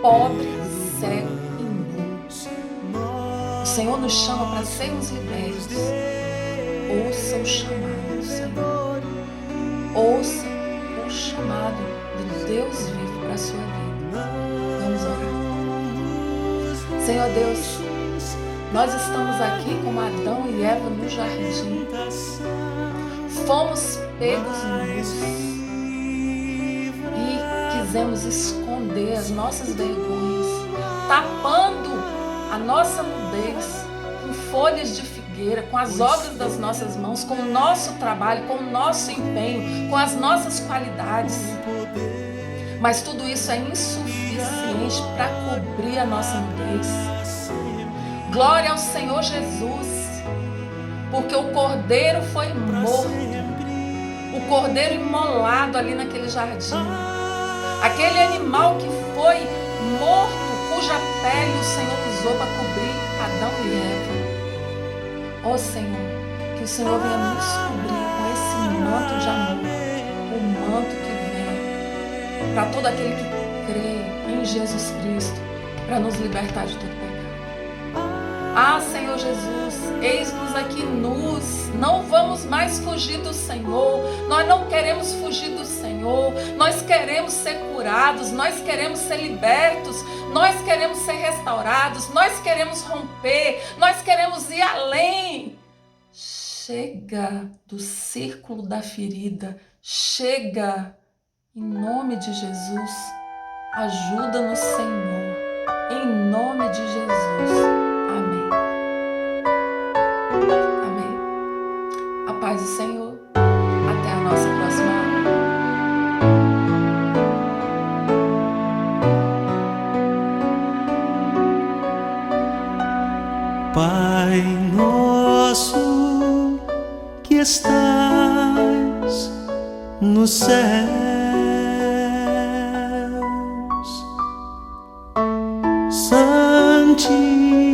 pobre, cego e nu. O Senhor nos chama para sermos libertos. Ouça o chamado do Senhor. Ouça o chamado do Deus vivo para a sua vida. Vamos orar. Senhor Deus, nós estamos aqui como Adão e Eva no jardim. Fomos pegos nus e quisemos esconder as nossas vergonhas, tapando a nossa nudez com folhas de figueira, com as obras das nossas mãos, com o nosso trabalho, com o nosso empenho, com as nossas qualidades. Mas tudo isso é insuficiente para cobrir a nossa nudez. Glória ao Senhor Jesus, porque o Cordeiro foi morto, o Cordeiro imolado ali naquele jardim, aquele animal que foi morto, cuja pele o Senhor usou para cobrir Adão e Eva. Ó Senhor, que o Senhor venha nos cobrir com esse manto de amor, o manto que para todo aquele que crê em Jesus Cristo, para nos libertar de todo pecado. Ah, Senhor Jesus, eis-nos aqui nus, não vamos mais fugir do Senhor, nós não queremos fugir do Senhor, nós queremos ser curados, nós queremos ser libertos, nós queremos ser restaurados, nós queremos romper, nós queremos ir além. Chega do círculo da ferida, chega. Em nome de Jesus, ajuda-nos, Senhor. Em nome de Jesus. Amém. Amém. A paz do Senhor. Até a nossa próxima aula. Pai nosso que estás no céu, santificado